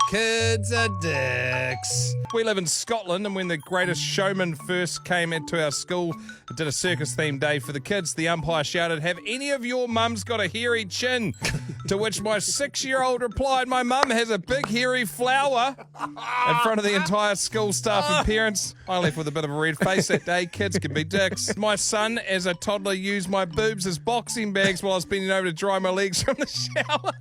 Kids are dicks. We live in Scotland, and when the Greatest Showman first came into our school, it did a circus-themed day for the kids. The umpire shouted, "Have any of your mums got a hairy chin?" To which my 6-year-old replied, "My mum has a big hairy flower." In front of the entire school staff and parents, I left with a bit of a red face that day. Kids can be dicks. My son, as a toddler, used my boobs as boxing bags while I was bending over to dry my legs from the shower.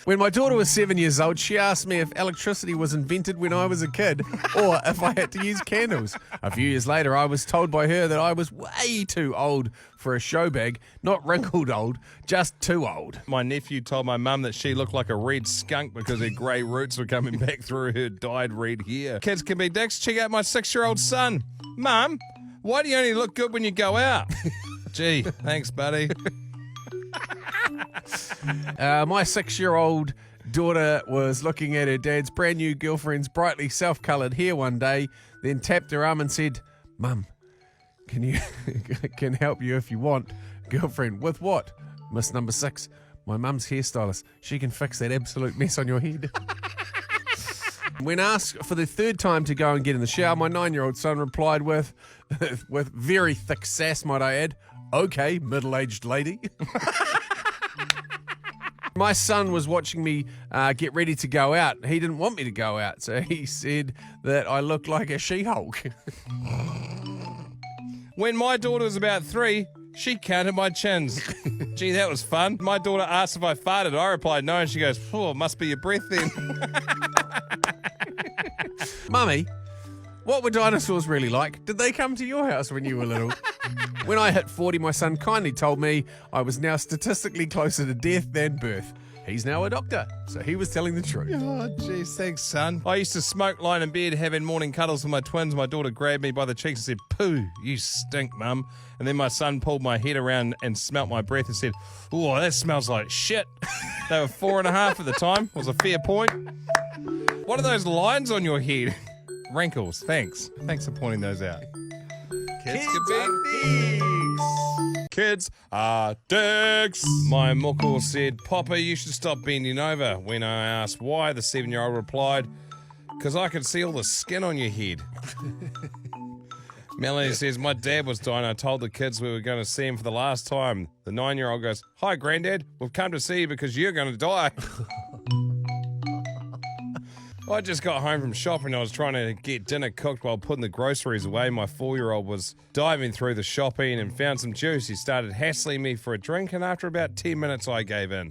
When my daughter was 7 years old, she asked me if electricity was invented when I was a kid or if I had to use candles. A few years later, I was told by her that I was way too old for a show bag. Not wrinkled old, just too old. My nephew told my mum that she looked like a red skunk because her grey roots were coming back through her dyed red hair. Kids can be dicks. Check out my 6-year-old son. "Mum, why do you only look good when you go out?" Gee, thanks, buddy. My 6-year-old daughter was looking at her dad's brand new girlfriend's brightly self-coloured hair one day, then tapped her arm and said, "Mum, can help you if you want." Girlfriend, "With what?" "Miss number 6, my mum's hairstylist. She can fix that absolute mess on your head." When asked for the third time to go and get in the shower, my 9-year-old son replied with very thick sass, might I add, "Okay, middle-aged lady." My son was watching me get ready to go out. He didn't want me to go out, so he said that I looked like a She-Hulk. When my daughter was about 3, she counted my chins. Gee, that was fun. My daughter asked if I farted. I replied no, and she goes, "Oh, it must be your breath then." Mummy, what were dinosaurs really like? Did they come to your house when you were little? When I hit 40, my son kindly told me I was now statistically closer to death than birth. He's now a doctor, so he was telling the truth. Oh, jeez, thanks, son. I used to smoke, lying in bed, having morning cuddles with my twins. My daughter grabbed me by the cheeks and said, "Pooh, you stink, Mum." And then my son pulled my head around and smelt my breath and said, "Oh, that smells like shit." They were 4.5 at the time. It was a fair point. What are those lines on your head? Wrinkles. Thanks. Thanks for pointing those out. Kids are dicks. My muckle said, "Papa, you should stop bending over." When I asked why, the 7-year-old replied, "Because I can see all the skin on your head." Melanie says, "My dad was dying. I told the kids we were going to see him for the last time." The 9-year-old goes, "Hi, Granddad. We've come to see you because you're going to die." I just got home from shopping. I was trying to get dinner cooked while putting the groceries away. My 4-year-old was diving through the shopping and found some juice. He started hassling me for a drink, and after about 10 minutes, I gave in.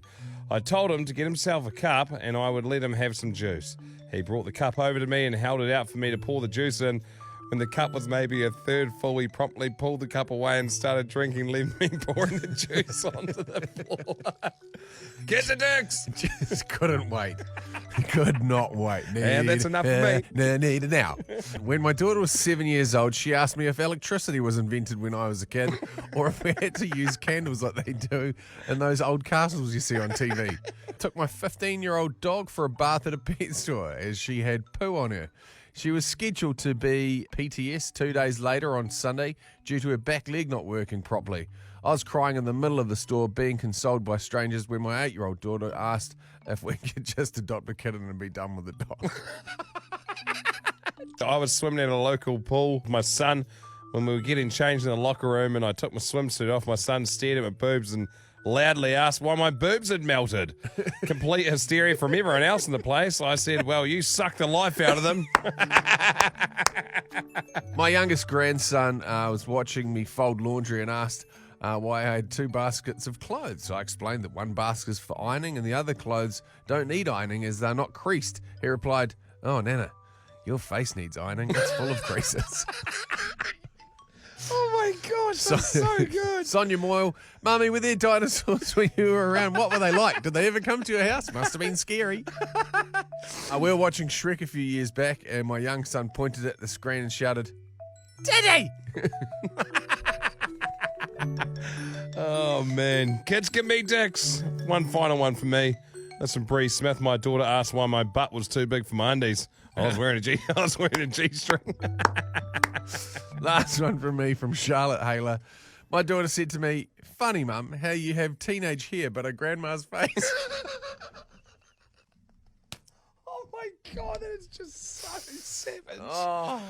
I told him to get himself a cup, and I would let him have some juice. He brought the cup over to me and held it out for me to pour the juice in. When the cup was maybe a third full, he promptly pulled the cup away and started drinking, leaving me pouring the juice onto the floor. Get the dicks! Just couldn't wait. Could not wait. And that's enough for me. Now, when my daughter was 7 years old, she asked me if electricity was invented when I was a kid or if we had to use candles like they do in those old castles you see on TV. Took my 15-year-old dog for a bath at a pet store as she had poo on her. She was scheduled to be PTS 2 days later on Sunday due to her back leg not working properly. I was crying in the middle of the store being consoled by strangers when my 8-year-old daughter asked if we could just adopt a kitten and be done with the dog. I was swimming in a local pool with my son when we were getting changed in the locker room, and I took my swimsuit off. My son stared at my boobs and loudly asked why my boobs had melted. Complete hysteria from everyone else in the place. I said, "Well, you sucked the life out of them." My youngest grandson was watching me fold laundry and asked why I had 2 baskets of clothes. I explained that one basket is for ironing and the other clothes don't need ironing as they're not creased. He replied, "Oh, Nana, your face needs ironing. It's full of creases." Oh my gosh, that's so good. Sonia Moyle, "Mummy, were there dinosaurs when you were around? What were they like? Did they ever come to your house? Must have been scary." We were watching Shrek a few years back, and my young son pointed at the screen and shouted, "Daddy!" Oh man, kids can be dicks. One final one for me. That's from Bree Smith. My daughter asked why my butt was too big for my undies. I was wearing a G-string. Last one from me from Charlotte Haler. My daughter said to me, "Funny, Mum, how you have teenage hair but a grandma's face." my God, that is just so savage. Oh.